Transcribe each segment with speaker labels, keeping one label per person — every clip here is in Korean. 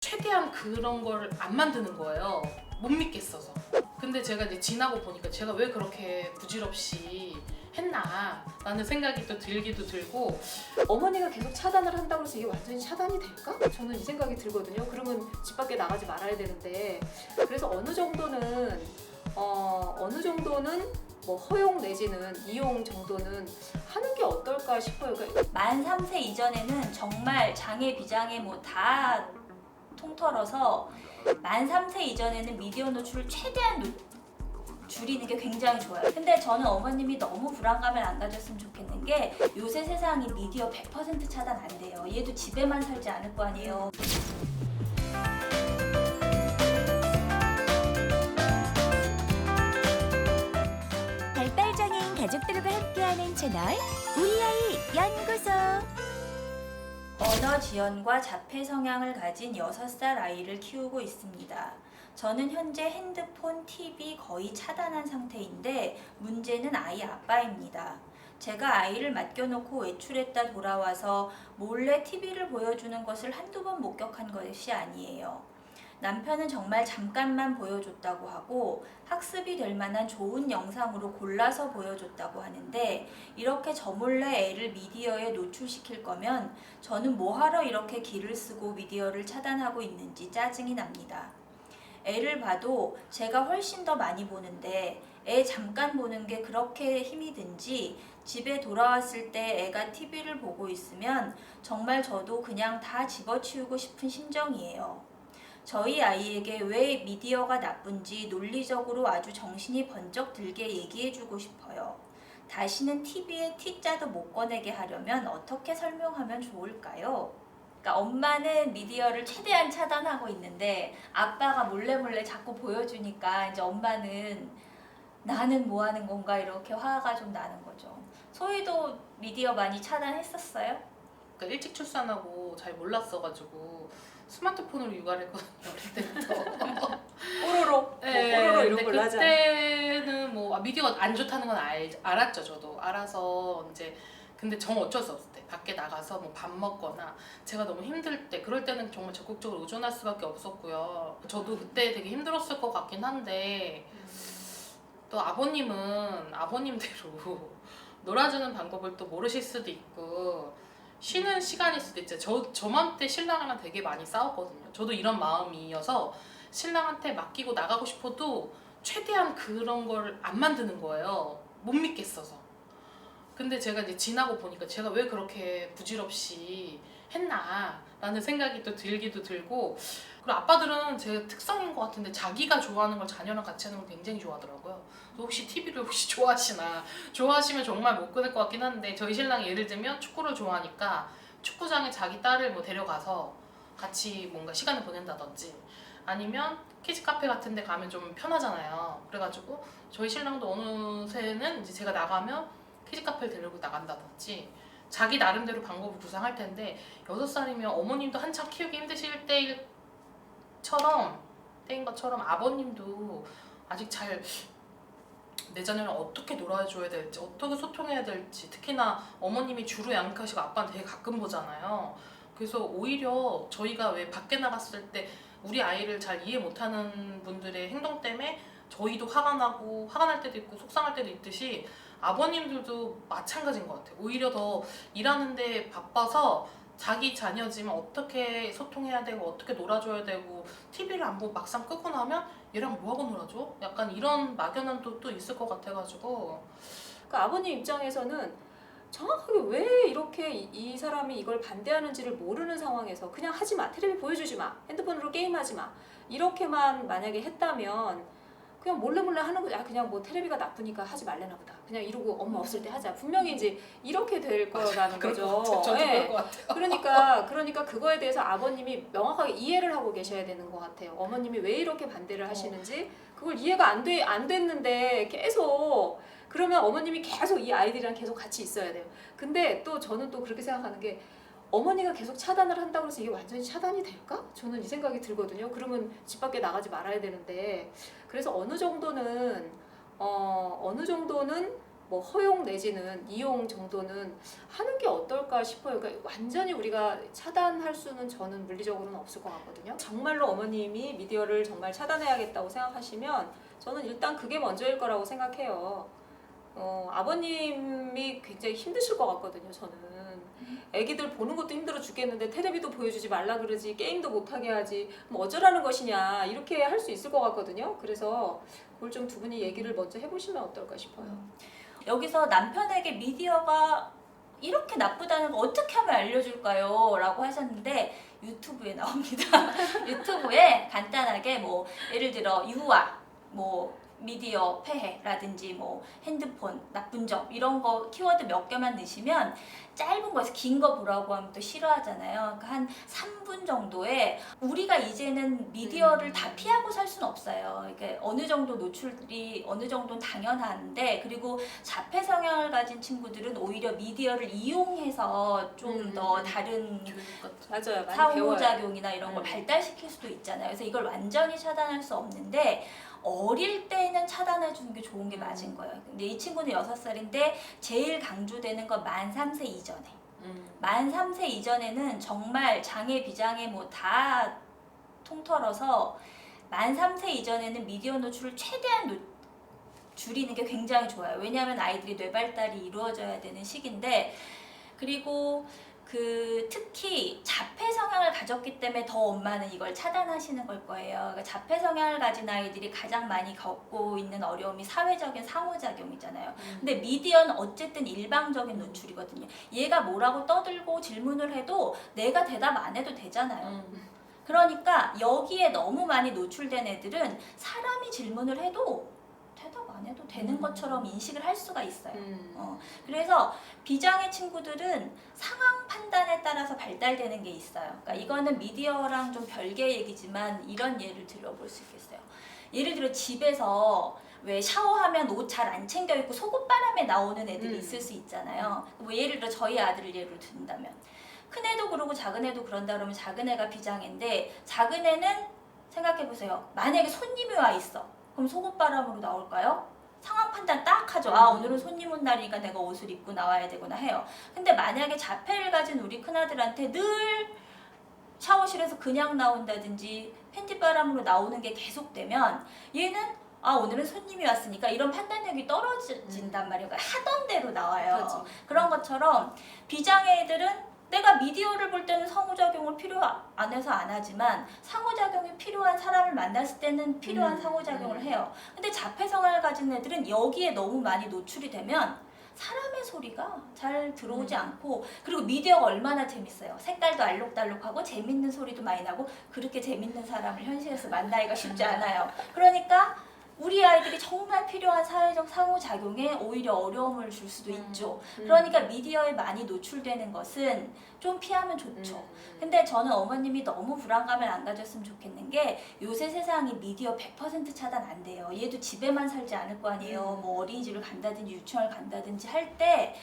Speaker 1: 최대한 그런 걸 안 만드는 거예요. 못 믿겠어서. 근데 제가 이제 지나고 보니까 제가 왜 그렇게 부질없이 했나 라는 생각이 또 들기도 들고,
Speaker 2: 어머니가 계속 차단을 한다고 해서 이게 완전히 차단이 될까? 저는 이 생각이 들거든요. 그러면 집 밖에 나가지 말아야 되는데, 그래서 어느 정도는 뭐 허용 내지는 이용 정도는 하는 게 어떨까 싶어요. 그러니까
Speaker 3: 만 3세 이전에는 정말 장애 비장애 뭐 다 통털어서 만 3세 이전에는 미디어 노출을 최대한 줄이는 게 굉장히 좋아요. 근데 저는 어머님이 너무 불안감을 안 가졌으면 좋겠는 게, 요새 세상이 미디어 100% 차단 안 돼요. 얘도 집에만 살지 않을 거 아니에요.
Speaker 4: 발달장애인 가족들과 함께하는 채널 우리 아이 연구소.
Speaker 3: 언어 지연과 자폐 성향을 가진 6살 아이를 키우고 있습니다. 저는 현재 핸드폰, TV 거의 차단한 상태인데 문제는 아이 아빠입니다. 제가 아이를 맡겨놓고 외출했다 돌아와서 몰래 TV를 보여주는 것을 한두 번 목격한 것이 아니에요. 남편은 정말 잠깐만 보여줬다고 하고 학습이 될 만한 좋은 영상으로 골라서 보여줬다고 하는데, 이렇게 저 몰래 애를 미디어에 노출시킬 거면 저는 뭐하러 이렇게 기를 쓰고 미디어를 차단하고 있는지 짜증이 납니다. 애를 봐도 제가 훨씬 더 많이 보는데 애 잠깐 보는 게 그렇게 힘이 든지, 집에 돌아왔을 때 애가 TV를 보고 있으면 정말 저도 그냥 다 집어치우고 싶은 심정이에요. 저희 아이에게 왜 미디어가 나쁜지 논리적으로 아주 정신이 번쩍 들게 얘기해주고 싶어요. 다시는 TV에 T자도 못 꺼내게 하려면 어떻게 설명하면 좋을까요? 그러니까 엄마는 미디어를 최대한 차단하고 있는데 아빠가 몰래 자꾸 보여주니까 이제 엄마는 나는 뭐 하는 건가 이렇게 화가 좀 나는 거죠. 소희도 미디어 많이 차단했었어요?
Speaker 1: 그러니까 일찍 출산하고 잘 몰랐어가지고 스마트폰으로 육아를 했거든요. 어릴 때부터.
Speaker 2: 뽀로로,
Speaker 1: 네,
Speaker 2: 뽀로로 이런
Speaker 1: 근데
Speaker 2: 걸로 하자.
Speaker 1: 그때는 뭐 미디어가 안 좋다는 건 알았죠. 저도 알아서 이제, 근데 정 어쩔 수 없을 때 밖에 나가서 뭐 밥 먹거나 제가 너무 힘들 때, 그럴 때는 정말 적극적으로 의존할 수밖에 없었고요. 저도 그때 되게 힘들었을 것 같긴 한데, 또 아버님은 아버님대로 놀아주는 방법을 또 모르실 수도 있고 쉬는 시간일 수도 있죠. 저맘때 신랑이랑 되게 많이 싸웠거든요. 저도 이런 마음이어서 신랑한테 맡기고 나가고 싶어도 최대한 그런 걸 안 만드는 거예요. 못 믿겠어서. 근데 제가 이제 지나고 보니까 제가 왜 그렇게 부질없이 했나 라는 생각이 또 들기도 들고, 그리고 아빠들은 제 특성인 것 같은데 자기가 좋아하는 걸 자녀랑 같이 하는 걸 굉장히 좋아하더라고요. 혹시 TV를 혹시 좋아하시나, 좋아하시면 정말 못 끊을 것 같긴 한데, 저희 신랑이 예를 들면 축구를 좋아하니까 축구장에 자기 딸을 뭐 데려가서 같이 뭔가 시간을 보낸다든지, 아니면 키즈 카페 같은 데 가면 좀 편하잖아요. 그래가지고 저희 신랑도 어느새는 이제 제가 나가면 키즈 카페를 데리고 나간다든지 자기 나름대로 방법을 구상할 텐데, 6살이면 어머님도 한참 키우기 힘드실 때인 것처럼 아버님도 아직 잘 내 자녀랑 어떻게 놀아줘야 될지, 어떻게 소통해야 될지, 특히나 어머님이 주로 양육하시고 아빠는 되게 가끔 보잖아요. 그래서 오히려 저희가 왜 밖에 나갔을 때 우리 아이를 잘 이해 못하는 분들의 행동 때문에 저희도 화가 날 때도 있고 속상할 때도 있듯이, 아버님들도 마찬가지인 것 같아요. 오히려 더 일하는데 바빠서 자기 자녀지만 어떻게 소통해야 되고 어떻게 놀아줘야 되고, TV를 안 보고 막상 끄고 나면 얘랑 뭐하고 놀아줘? 약간 이런 막연한 또 있을 것 같아가지고.
Speaker 2: 그러니까 아버님 입장에서는 정확하게 왜 이렇게 이 사람이 이걸 반대하는지를 모르는 상황에서 그냥 하지 마, 텔레비 보여주지 마, 핸드폰으로 게임하지 마, 이렇게만 만약에 했다면 그냥 몰래 하는 거야. 그냥 뭐 텔레비가 나쁘니까 하지 말래나 보다, 그냥 이러고 엄마 없을 때 하자, 분명히 이제 이렇게 될 거라는 거죠.
Speaker 1: 저도
Speaker 2: 예.
Speaker 1: 그럴 것 같아요.
Speaker 2: 그러니까 그거에 대해서 아버님이 명확하게 이해를 하고 계셔야 되는 것 같아요. 어머님이 왜 이렇게 반대를 하시는지 그걸 이해가 안 됐는데 계속, 그러면 어머님이 계속 이 아이들이랑 계속 같이 있어야 돼요. 근데 또 저는 또 그렇게 생각하는 게, 어머니가 계속 차단을 한다고 해서 이게 완전히 차단이 될까? 저는 이 생각이 들거든요. 그러면 집 밖에 나가지 말아야 되는데, 그래서 어느 정도는 뭐 허용 내지는 이용 정도는 하는 게 어떨까 싶어요. 그러니까 완전히 우리가 차단할 수는 저는 물리적으로는 없을 것 같거든요. 정말로 어머님이 미디어를 정말 차단해야겠다고 생각하시면 저는 일단 그게 먼저일 거라고 생각해요. 아버님이 굉장히 힘드실 것 같거든요. 저는 애기들 보는 것도 힘들어 죽겠는데 텔레비도 보여주지 말라 그러지, 게임도 못하게 하지, 뭐 어쩌라는 것이냐 이렇게 할 수 있을 것 같거든요. 그래서 그걸 좀 두 분이 얘기를 먼저 해보시면 어떨까 싶어요.
Speaker 3: 여기서 남편에게 미디어가 이렇게 나쁘다는 거 어떻게 하면 알려줄까요? 라고 하셨는데 유튜브에 나옵니다. 유튜브에 간단하게 뭐 예를 들어 유아, 뭐 미디어 폐해라든지 뭐 핸드폰 나쁜 점 이런 거 키워드 몇 개만 넣으시면 짧은 거에서 긴 거 보라고 하면 또 싫어하잖아요. 그러니까 한 3분 정도에 우리가 이제는 미디어를 다 피하고 살 수는 없어요. 이게 어느 정도 노출이 어느 정도는 당연한데 그리고 자폐 성향을 가진 친구들은 오히려 미디어를 이용해서 좀 더 다른
Speaker 2: 맞아요. 많이
Speaker 3: 상호작용이나 이런 걸 발달시킬 수도 있잖아요. 그래서 이걸 완전히 차단할 수 없는데 어릴 때는 차단해 주는 게 좋은 게 맞은 거예요. 근데 이 친구는 6살인데 제일 강조되는 건 만 3세 이전에. 만 3세 이전에는 정말 장애 비장애 뭐 다 통틀어서 만 3세 이전에는 미디어 노출을 최대한 줄이는 게 굉장히 좋아요. 왜냐하면 아이들이 뇌발달이 이루어져야 되는 시기인데 그리고 특히 자폐 성향을 가졌기 때문에 더 엄마는 이걸 차단하시는 걸 거예요. 그러니까 자폐 성향을 가진 아이들이 가장 많이 겪고 있는 어려움이 사회적인 상호작용이잖아요. 근데 미디어는 어쨌든 일방적인 노출이거든요. 얘가 뭐라고 떠들고 질문을 해도 내가 대답 안 해도 되잖아요. 그러니까 여기에 너무 많이 노출된 애들은 사람이 질문을 해도 대답 안 해도 되는 것처럼 인식을 할 수가 있어요. 그래서 비장애 친구들은 상황 판단에 따라서 발달되는 게 있어요. 그러니까 이거는 미디어랑 좀 별개 얘기지만 이런 예를 들어볼 수 있겠어요. 예를 들어 집에서 왜 샤워하면 옷 잘 안 챙겨 입고 속옷바람에 나오는 애들이 있을 수 있잖아요. 뭐 예를 들어 저희 아들을 예로 든다면 큰 애도 그러고 작은 애도 그런다 그러면 작은 애가 비장애인데 작은 애는 생각해보세요. 만약에 손님이 와 있어. 그럼 속옷바람으로 나올까요? 상황 판단 딱 하죠. 아 오늘은 손님 온 날이니까 내가 옷을 입고 나와야 되구나 해요. 근데 만약에 자폐를 가진 우리 큰아들한테 늘 샤워실에서 그냥 나온다든지 팬티바람으로 나오는 게 계속되면 얘는 아 오늘은 손님이 왔으니까 이런 판단력이 떨어진단 말이에요. 그러니까 하던 대로 나와요.
Speaker 2: 그렇죠.
Speaker 3: 그런 것처럼 비장애 애들은 내가 미디어를 볼 때는 상호작용을 필요 안 해서 안 하지만 상호작용이 필요한 사람을 만났을 때는 필요한 상호작용을 해요. 근데 자폐 성향을 가진 애들은 여기에 너무 많이 노출이 되면 사람의 소리가 잘 들어오지 않고 그리고 미디어가 얼마나 재밌어요. 색깔도 알록달록하고 재밌는 소리도 많이 나고 그렇게 재밌는 사람을 현실에서 만나기가 쉽지 않아요. 그러니까 우리 아이들이 정말 필요한 사회적 상호작용에 오히려 어려움을 줄 수도 있죠. 그러니까 미디어에 많이 노출되는 것은 좀 피하면 좋죠. 근데 저는 어머님이 너무 불안감을 안 가졌으면 좋겠는 게 요새 세상이 미디어 100% 차단 안 돼요. 얘도 집에만 살지 않을 거 아니에요. 뭐 어린이집을 간다든지 유치원을 간다든지 할 때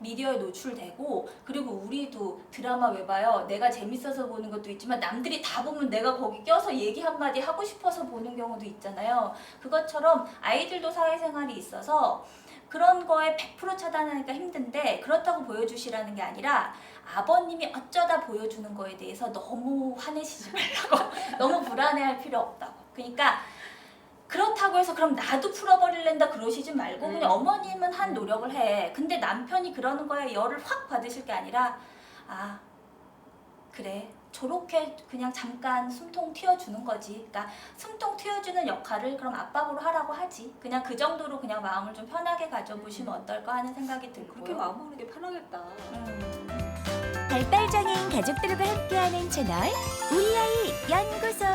Speaker 3: 미디어에 노출되고 그리고 우리도 드라마 왜 봐요? 내가 재밌어서 보는 것도 있지만 남들이 다 보면 내가 거기 껴서 얘기 한마디 하고 싶어서 보는 경우도 있잖아요. 그것처럼 아이들도 사회생활이 있어서 그런 거에 100% 차단하니까 힘든데 그렇다고 보여주시라는 게 아니라 아버님이 어쩌다 보여주는 거에 대해서 너무 화내시지 말라고 너무 불안해할 필요 없다고. 그러니까 그렇다고 해서 그럼 나도 풀어버릴랜다 그러시지 말고 그냥 어머님은 한 노력을 해. 근데 남편이 그러는 거에 열을 확 받으실 게 아니라 아 그래 저렇게 그냥 잠깐 숨통 틔워주는 거지. 그러니까 숨통 틔워주는 역할을 그럼 압박으로 하라고 하지. 그냥 그 정도로 그냥 마음을 좀 편하게 가져보시면 어떨까 하는 생각이 들고요.
Speaker 2: 그렇게 마음 먹는 게 편하겠다.
Speaker 4: 발달장애인 가족들과 함께하는 채널 우리 아이 연구소.